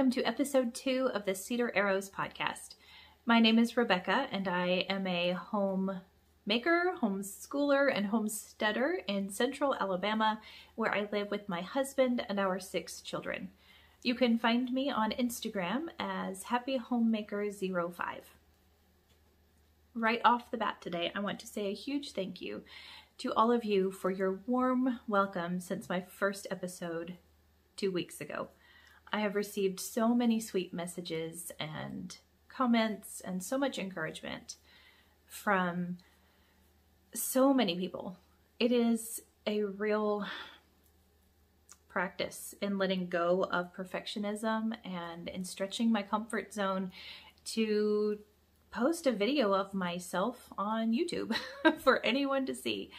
welcome to episode 2 of the Cedar Arrows Podcast. My name is Rebecca, and I am a homemaker, homeschooler, and homesteader in central Alabama, where I live with my husband and our 6 children. You can find me on Instagram as happyhomemaker05. Right off the bat today, I want to say a huge thank you to all of you for your warm welcome since my first episode 2 weeks ago. I have received so many sweet messages and comments and so much encouragement from so many people. It is a real practice in letting go of perfectionism and in stretching my comfort zone to post a video of myself on YouTube for anyone to see.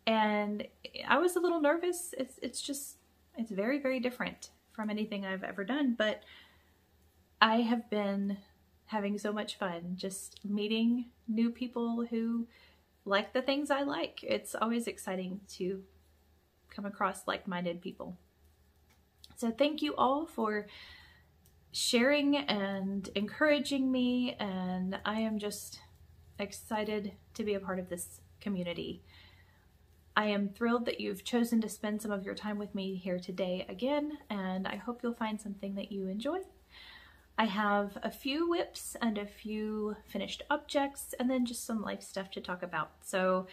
And I was a little nervous. It's very, very different from anything I've ever done, but I have been having so much fun just meeting new people who like the things I like. It's always exciting to come across like-minded people. So thank you all for sharing and encouraging me, and I am just excited to be a part of this community. I am thrilled that you've chosen to spend some of your time with me here today again, and I hope you'll find something that you enjoy. I have a few whips and a few finished objects, and then just some life stuff to talk about. So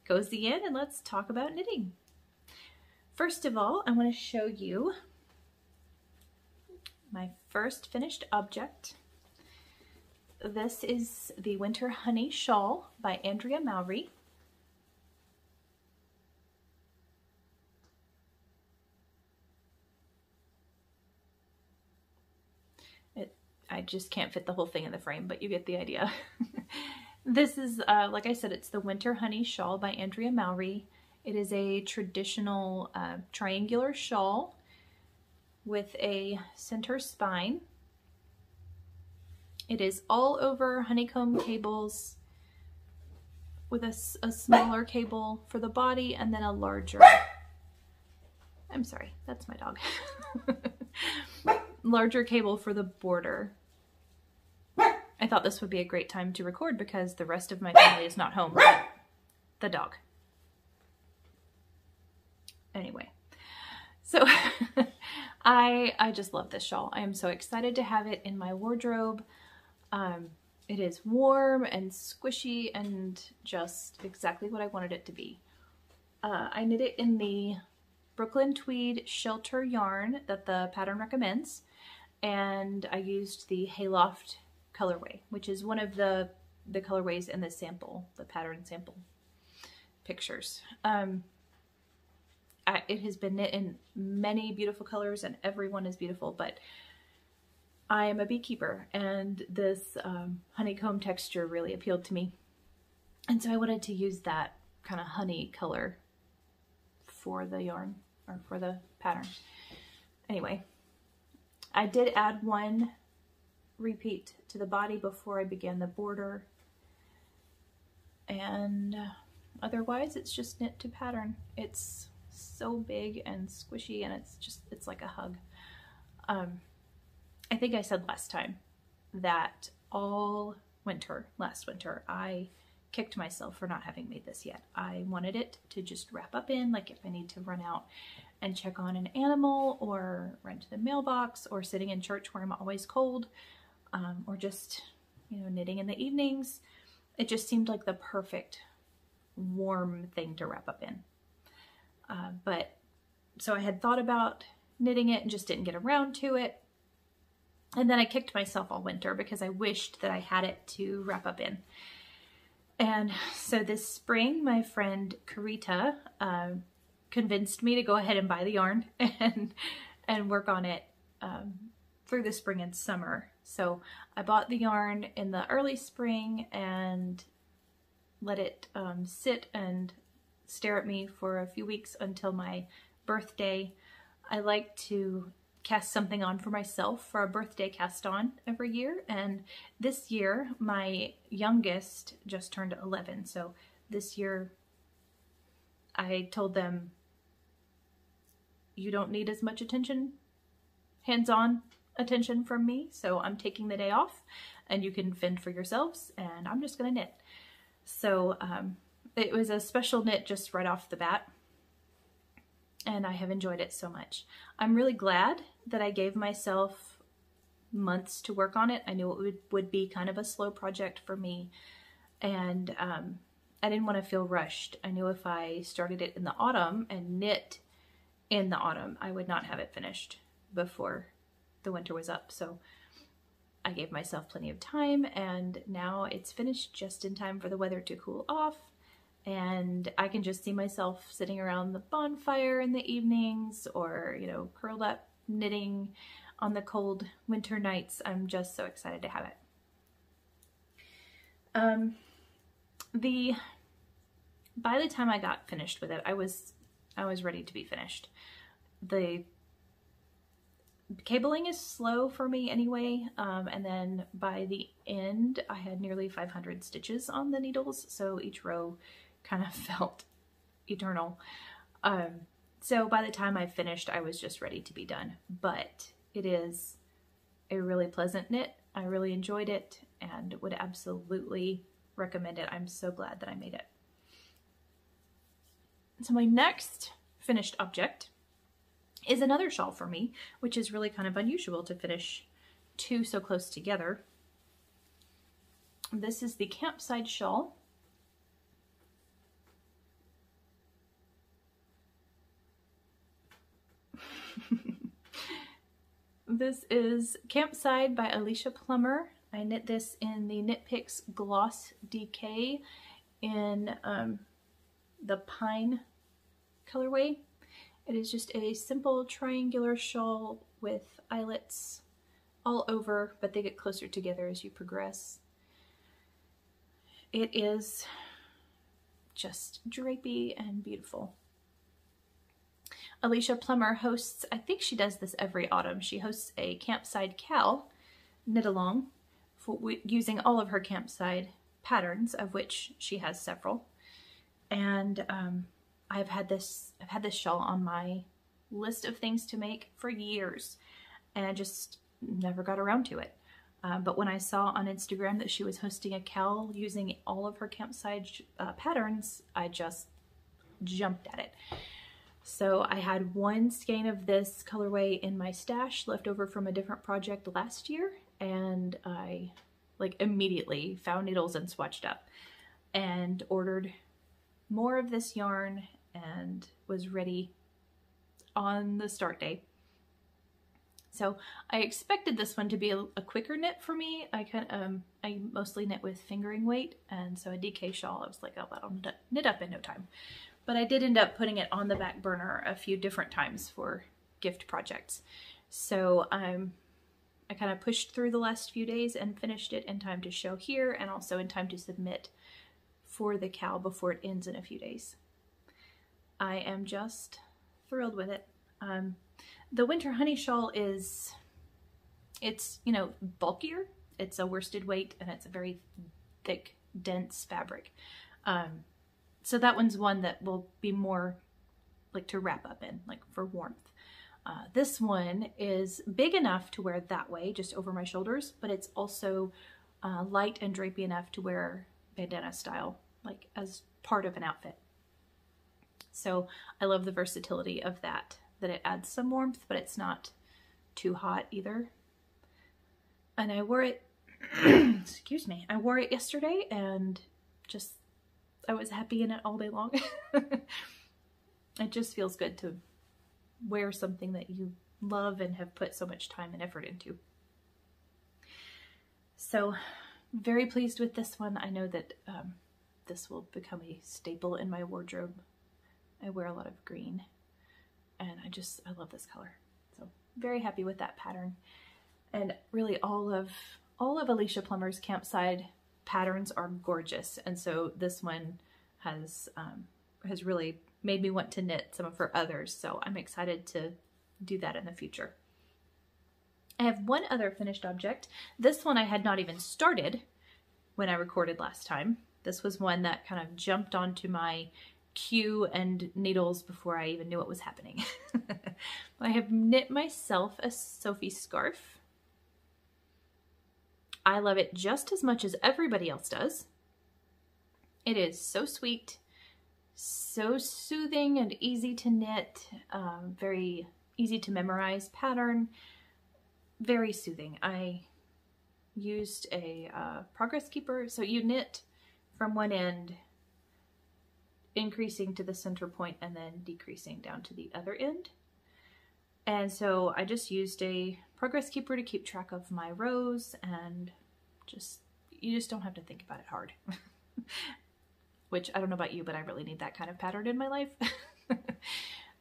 cozy in and let's talk about knitting. First of all, I want to show you my first finished object. This is the Winter Honey Shawl by Andrea Mowry. I just can't fit the whole thing in the frame, but you get the idea. This is, like I said, it's the Winter Honey Shawl by Andrea Mowry. It is a traditional triangular shawl with a center spine. It is all over honeycomb cables with a smaller cable for the body and then a larger, I'm sorry, that's my dog. Larger cable for the border. I thought this would be a great time to record because the rest of my family is not home, but the dog. Anyway, so I just love this shawl. I am so excited to have it in my wardrobe. It is warm and squishy and just exactly what I wanted it to be. I knit it in the Brooklyn Tweed Shelter yarn that the pattern recommends, and I used the Hayloft colorway, which is one of the colorways in the sample, the pattern sample pictures. It has been knit in many beautiful colors and everyone is beautiful, but I am a beekeeper and this honeycomb texture really appealed to me. And so I wanted to use that kind of honey color for the yarn or for the pattern. Anyway, I did add one repeat to the body before I began the border, and otherwise it's just knit to pattern. It's so big and squishy and it's like a hug. I think I said last time that all winter, last winter, I kicked myself for not having made this yet. I wanted it to just wrap up in, like if I need to run out and check on an animal or run to the mailbox or sitting in church where I'm always cold, or just, you know, knitting in the evenings. It just seemed like the perfect warm thing to wrap up in. So I had thought about knitting it and just didn't get around to it. And then I kicked myself all winter because I wished that I had it to wrap up in. And so this spring, my friend Carita convinced me to go ahead and buy the yarn and work on it through the spring and summer. So I bought the yarn in the early spring and let it sit and stare at me for a few weeks until my birthday. I like to cast something on for myself for a birthday cast on every year, and this year my youngest just turned 11, so this year I told them, you don't need as much attention hands-on attention from me, so I'm taking the day off and you can fend for yourselves, and I'm just gonna knit. So it was a special knit just right off the bat, and I have enjoyed it so much. I'm really glad that I gave myself months to work on it. I knew it would be kind of a slow project for me, and I didn't want to feel rushed. I knew if I started it in the autumn and knit in the autumn, I would not have it finished before the winter was up. So I gave myself plenty of time, and now it's finished just in time for the weather to cool off, and I can just see myself sitting around the bonfire in the evenings, or, you know, curled up knitting on the cold winter nights. I'm just so excited to have it. By the time I got finished with it, I was ready to be finished. The cabling is slow for me anyway, and then by the end I had nearly 500 stitches on the needles, so each row kind of felt eternal. So by the time I finished, I was just ready to be done. But it is a really pleasant knit. I really enjoyed it and would absolutely recommend it. I'm so glad that I made it. So my next finished object is another shawl for me, which is really kind of unusual to finish two so close together. This is the Campside shawl. This is Campside by Alicia Plummer. I knit this in the Knit Picks Gloss DK in the Pine colorway. It is just a simple triangular shawl with eyelets all over, but they get closer together as you progress. It is just drapey and beautiful. Alicia Plummer hosts, I think she does this every autumn, she hosts a Campside Cal knit along using all of her Campside patterns, of which she has several. And I've had this shawl on my list of things to make for years, and I just never got around to it. But when I saw on Instagram that she was hosting a Cal using all of her Campside patterns, I just jumped at it. So I had one skein of this colorway in my stash left over from a different project last year, and I immediately found needles and swatched up and ordered more of this yarn and was ready on the start day. So I expected this one to be a quicker knit for me. I mostly knit with fingering weight, and so a DK shawl, I was like, oh, that'll knit up in no time. But I did end up putting it on the back burner a few different times for gift projects. So I kind of pushed through the last few days and finished it in time to show here, and also in time to submit for the Cal before it ends in a few days. I am just thrilled with it. The Winter Honey shawl it's bulkier. It's a worsted weight, and it's a very thick, dense fabric. So that one's one that will be more like to wrap up in, like for warmth. This one is big enough to wear that way, just over my shoulders, but it's also light and drapey enough to wear bandana style, like as part of an outfit. So I love the versatility of that it adds some warmth, but it's not too hot either. And I wore it, excuse me, I wore it yesterday and just, I was happy in it all day long. It just feels good to wear something that you love and have put so much time and effort into. So very pleased with this one. I know that this will become a staple in my wardrobe. I wear a lot of green, and I love this color. So very happy with that pattern. And really all of Alicia Plummer's Campside patterns are gorgeous, and so this one has really made me want to knit some of her others, so I'm excited to do that in the future. I have one other finished object. This one I had not even started when I recorded last time. This was one that kind of jumped onto my queue and needles before I even knew what was happening. I have knit myself a Sophie scarf I love it just as much as everybody else does. It is so sweet, so soothing and easy to knit, very easy to memorize pattern, very soothing. I used a progress keeper, so you knit from one end, increasing to the center point and then decreasing down to the other end. And so I just used a progress keeper to keep track of my rows, and you just don't have to think about it hard. Which, I don't know about you, but I really need that kind of pattern in my life.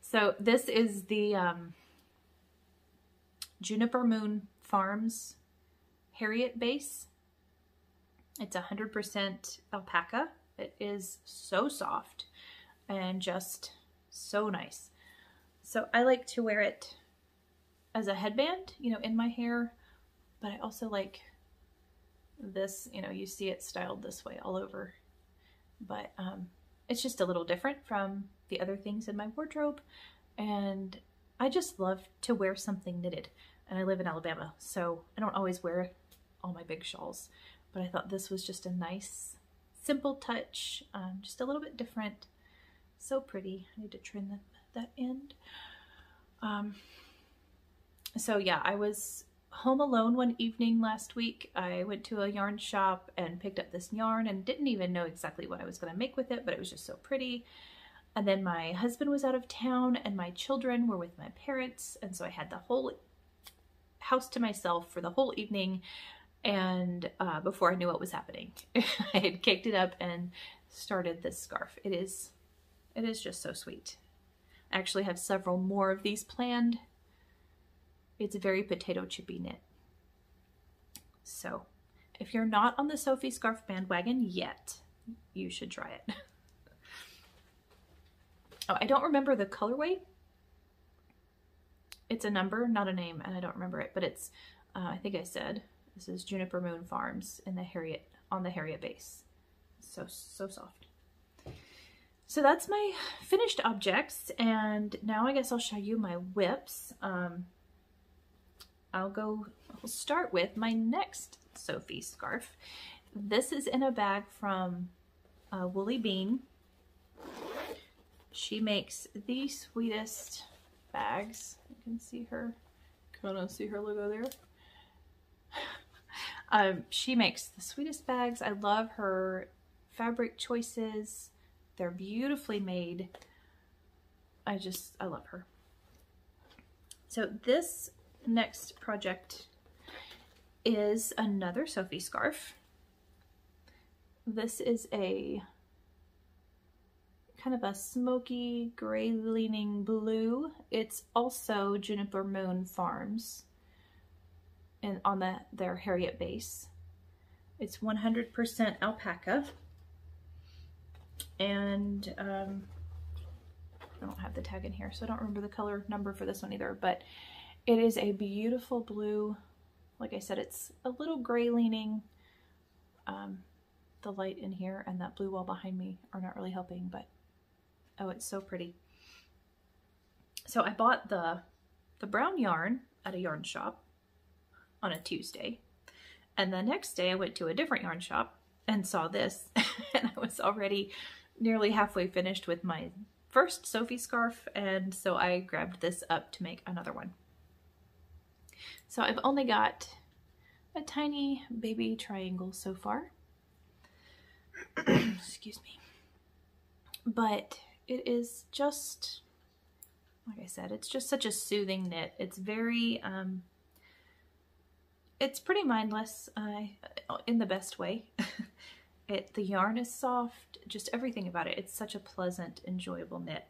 So this is the Juniper Moon Farms Harriet base. It's 100% alpaca. It is so soft and just so nice. So I like to wear it as a headband, you know, in my hair, but I also like this, you know, you see it styled this way all over, but it's just a little different from the other things in my wardrobe, and I just love to wear something knitted, and I live in Alabama, so I don't always wear all my big shawls, but I thought this was just a nice, simple touch, just a little bit different. So pretty. I need to trim that end. So yeah, I was home alone one evening last week. I went to a yarn shop and picked up this yarn and didn't even know exactly what I was going to make with it, but it was just so pretty. And then my husband was out of town and my children were with my parents, and so I had the whole house to myself for the whole evening. And before I knew what was happening, I had caked it up and started this scarf. It is just so sweet. I actually have several more of these planned. It's a very potato chippy knit. So if you're not on the Sophie scarf bandwagon yet, you should try it. Oh, I don't remember the colorway. It's a number, not a name, and I don't remember it, but it's, I think I said, this is Juniper Moon Farms in the Harriet, on the Harriet base. So soft. So that's my finished objects, and now I guess I'll show you my whips. I'll start with my next Sophie scarf. This is in a bag from Woolly Bean. She makes the sweetest bags. You can see her, kind of see her logo there. She makes the sweetest bags. I love her fabric choices. They're beautifully made. I love her. So this next project is another Sophie scarf. This is a kind of a smoky gray leaning blue. It's also Juniper Moon Farms and on their Harriet base. It's 100% alpaca, and I don't have the tag in here, so I don't remember the color number for this one either, but it is a beautiful blue. Like I said, it's a little gray leaning. The light in here and that blue wall behind me are not really helping, but oh, it's so pretty. So I bought the brown yarn at a yarn shop on a Tuesday, and the next day I went to a different yarn shop and saw this, and I was already nearly halfway finished with my first Sophie scarf, and so I grabbed this up to make another one. So I've only got a tiny baby triangle so far. Excuse me. But it is just, like I said, it's just such a soothing knit. It's very, it's pretty mindless in the best way. The yarn is soft, just everything about it. It's such a pleasant, enjoyable knit.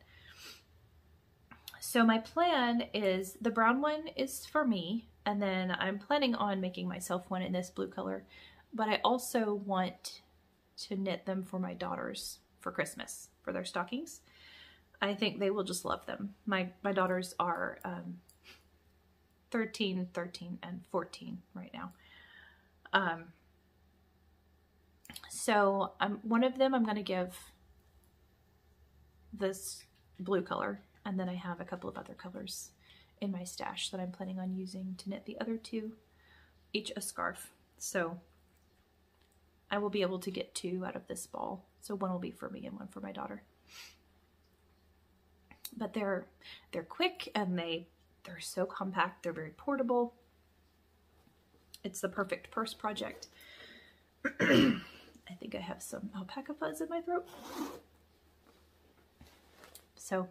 So my plan is, the brown one is for me, and then I'm planning on making myself one in this blue color, but I also want to knit them for my daughters for Christmas, for their stockings. I think they will just love them. My daughters are 13, and 14 right now. So one of them I'm going to give this blue color, and then I have a couple of other colors in my stash that I'm planning on using to knit the other two, each a scarf. So I will be able to get 2 out of this ball. So one will be for me and one for my daughter. But they're quick and they're so compact. They're very portable. It's the perfect purse project. I think I have some alpaca fuzz in my throat. So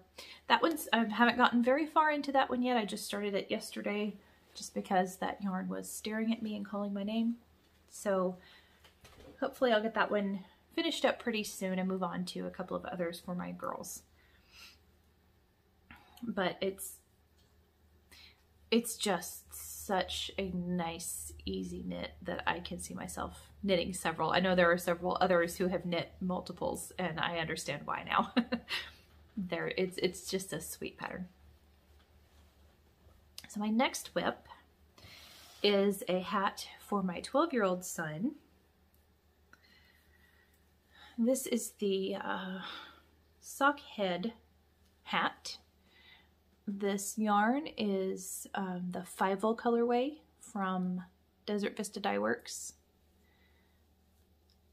that one's, I haven't gotten very far into that one yet. I just started it yesterday just because that yarn was staring at me and calling my name. So hopefully I'll get that one finished up pretty soon and move on to a couple of others for my girls. But it's just such a nice, easy knit that I can see myself knitting several. I know there are several others who have knit multiples, and I understand why now. It's just a sweet pattern. So my next whip is a hat for my 12-year-old son. This is the Sockhead hat. This yarn is the 5-0 colorway from Desert Vista Dye Works.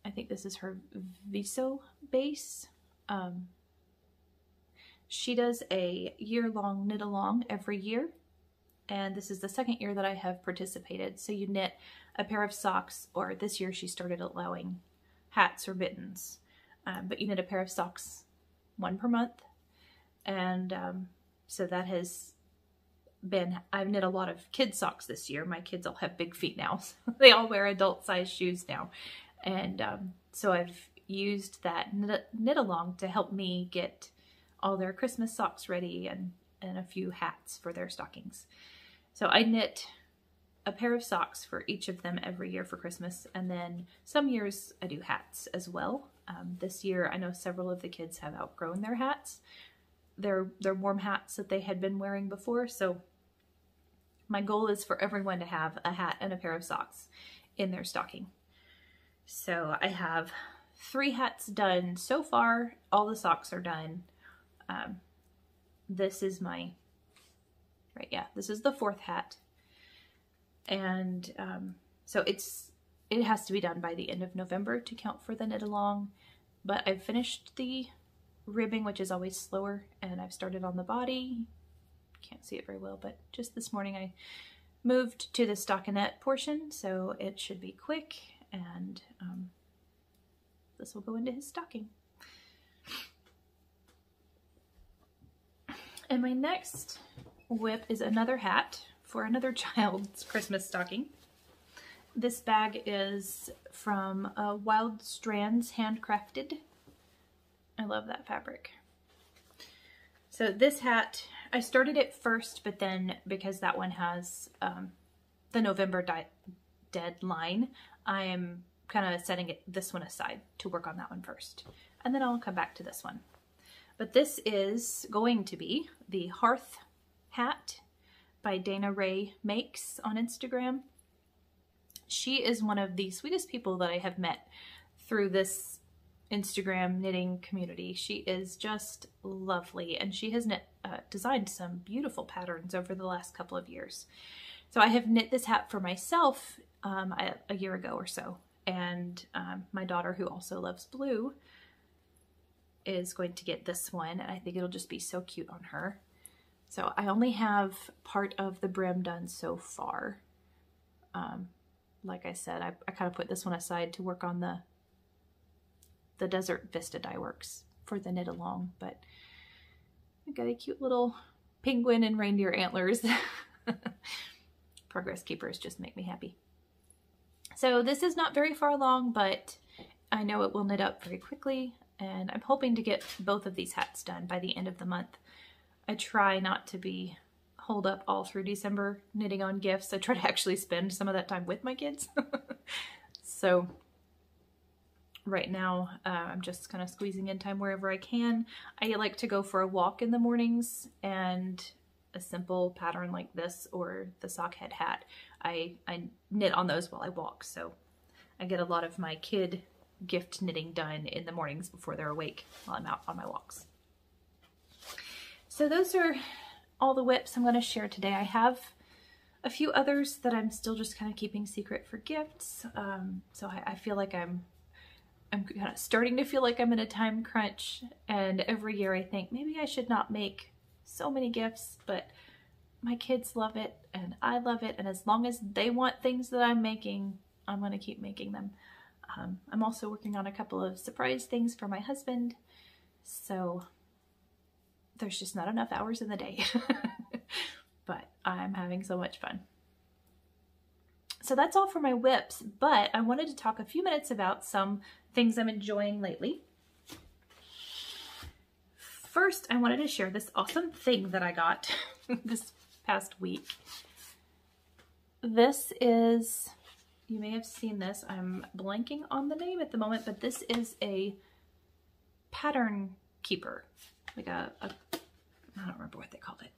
I think this is her Viso base. She does a year-long knit-along every year, and this is the 2nd year that I have participated. So you knit a pair of socks, or this year she started allowing hats or mittens, but you knit a pair of socks, 1 per month, and so that has been, I've knit a lot of kids socks this year. My kids all have big feet now, so they all wear adult size shoes now, and so I've used that knit-along to help me get all their Christmas socks ready and a few hats for their stockings. So I knit a pair of socks for each of them every year for Christmas, and then some years I do hats as well. This year I know several of the kids have outgrown their hats. They're warm hats that they had been wearing before, so my goal is for everyone to have a hat and a pair of socks in their stocking. So I have 3 hats done so far. All the socks are done. This is my, this is the 4th hat. And so it has to be done by the end of November to count for the knit along. But I've finished the ribbing, which is always slower, and I've started on the body. Can't see it very well, but just this morning I moved to the stockinette portion, so it should be quick, and this will go into his stocking. And my next whip is another hat for another child's Christmas stocking. This bag is from Wild Strands Handcrafted. I love that fabric. So this hat, I started it first, but then because that one has the November deadline, I am kind of setting this one aside to work on that one first. And then I'll come back to this one. But this is going to be the Hearth hat by Dana Ray Makes on Instagram. She is one of the sweetest people that I have met through this Instagram knitting community. She is just lovely, and she has designed some beautiful patterns over the last couple of years. So I have knit this hat for myself a year ago or so, and my daughter, who also loves blue, is going to get this one, and I think it'll just be so cute on her. So I only have part of the brim done so far. Like I said, I kind of put this one aside to work on the Desert Vista Dye Works for the knit along, but I got a cute little penguin and reindeer antlers. Progress keepers just make me happy. So this is not very far along, but I know it will knit up very quickly, and I'm hoping to get both of these hats done by the end of the month. I try not to be holed up all through December knitting on gifts. I try to actually spend some of that time with my kids. So right now I'm just kind of squeezing in time wherever I can. I like to go for a walk in the mornings, and a simple pattern like this or the Sockhead hat, I knit on those while I walk. So I get a lot of my kid gift knitting done in the mornings before they're awake while I'm out on my walks. So those are all the whips I'm going to share today. I have a few others that I'm still just kind of keeping secret for gifts. So I feel like I'm kind of starting to feel like I'm in a time crunch, and every year I think maybe I should not make so many gifts, but my kids love it and I love it, and as long as they want things that I'm making, I'm going to keep making them. I'm also working on a couple of surprise things for my husband, so there's just not enough hours in the day. But I'm having so much fun. So that's all for my whips, but I wanted to talk a few minutes about some things I'm enjoying lately. First, I wanted to share this awesome thing that I got this past week. This is, you may have seen this, I'm blanking on the name at the moment, but this is a pattern keeper, like I don't remember what they called it.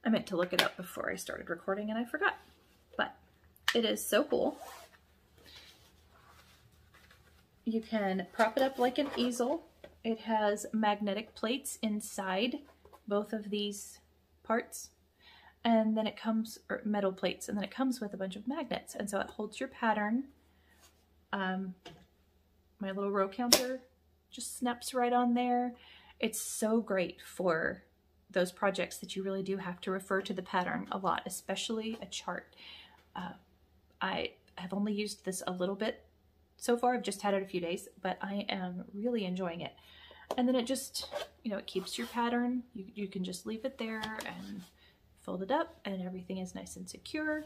I meant to look it up before I started recording and I forgot, but it is so cool. You can prop it up like an easel. It has magnetic plates inside both of these parts, and then it comes, or metal plates, and then it comes with a bunch of magnets, and so it holds your pattern. My little row counter just snaps right on there. It's so great for those projects that you really do have to refer to the pattern a lot, especially a chart. I have only used this a little bit so far. I've just had it a few days, but I am really enjoying it. And then it just, you know, it keeps your pattern. You can just leave it there and fold it up, and everything is nice and secure.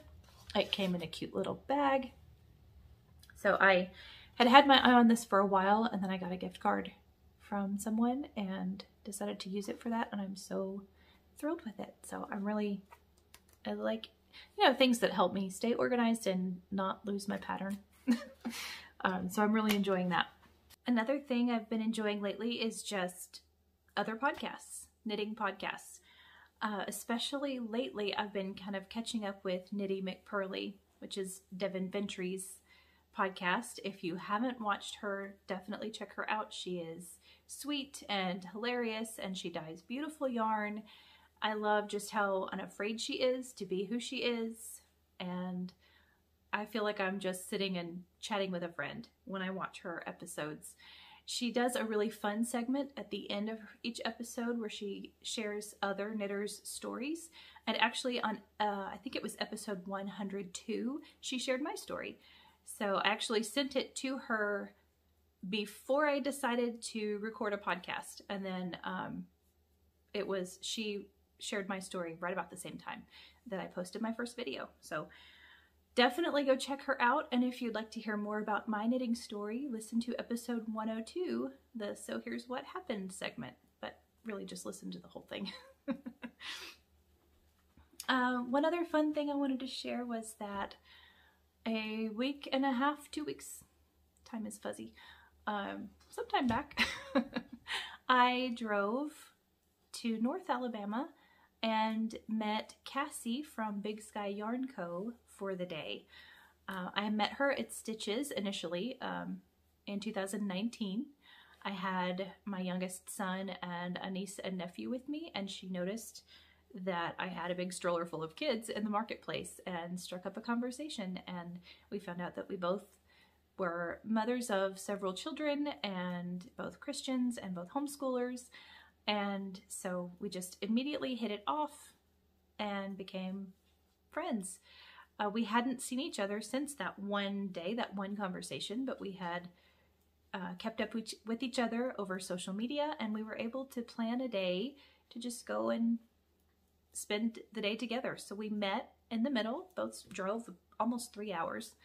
It came in a cute little bag. So I had my eye on this for a while, and then I got a gift card from someone and decided to use it for that, and I'm so thrilled with it. So I like, you know, things that help me stay organized and not lose my pattern. So I'm really enjoying that. Another thing I've been enjoying lately is just other podcasts, knitting podcasts. Especially lately, I've been kind of catching up with Knitty McPurly, which is Devin Ventry's podcast. If you haven't watched her, definitely check her out. She is sweet and hilarious, and she dyes beautiful yarn. I love just how unafraid she is to be who she is, and I feel like I'm just sitting and chatting with a friend when I watch her episodes. She does a really fun segment at the end of each episode where she shares other knitters' stories. And actually on, I think it was episode 102, she shared my story. So I actually sent it to her before I decided to record a podcast. And then she shared my story right about the same time that I posted my first video. So definitely go check her out, and if you'd like to hear more about my knitting story, listen to episode 102, the So Here's What Happened segment, but really just listen to the whole thing. One other fun thing I wanted to share was that a week and a half, 2 weeks, time is fuzzy, sometime back, I drove to North Alabama and met Cassie from Big Sky Yarn Co. for the day. I met her at Stitches initially in 2019. I had my youngest son and a niece and nephew with me, and she noticed that I had a big stroller full of kids in the marketplace and struck up a conversation, and we found out that we both were mothers of several children and both Christians and both homeschoolers. And so we just immediately hit it off and became friends. We hadn't seen each other since that one day, that one conversation, but we had kept up with each other over social media, and we were able to plan a day to just go and spend the day together. So we met in the middle, both drove almost 3 hours,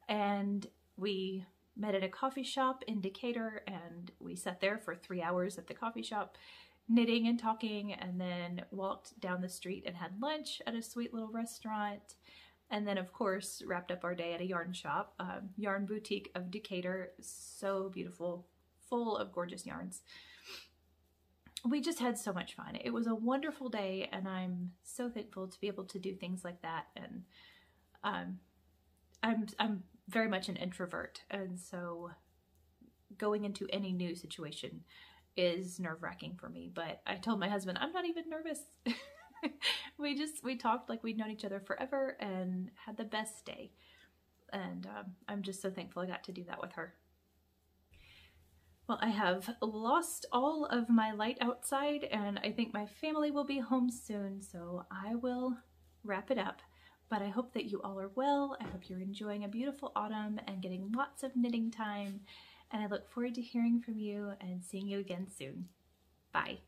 and we met at a coffee shop in Decatur, and we sat there for 3 hours at the coffee shop knitting and talking, and then walked down the street and had lunch at a sweet little restaurant, and then of course wrapped up our day at a yarn shop, Yarn Boutique of Decatur. So beautiful, full of gorgeous yarns. We just had so much fun. It was a wonderful day, and I'm so thankful to be able to do things like that. And I'm very much an introvert, and so going into any new situation is nerve-wracking for me. But I told my husband, I'm not even nervous. we talked like we'd known each other forever and had the best day. And I'm just so thankful I got to do that with her. Well, I have lost all of my light outside, and I think my family will be home soon, so I will wrap it up. But I hope that you all are well. I hope you're enjoying a beautiful autumn and getting lots of knitting time. And I look forward to hearing from you and seeing you again soon. Bye.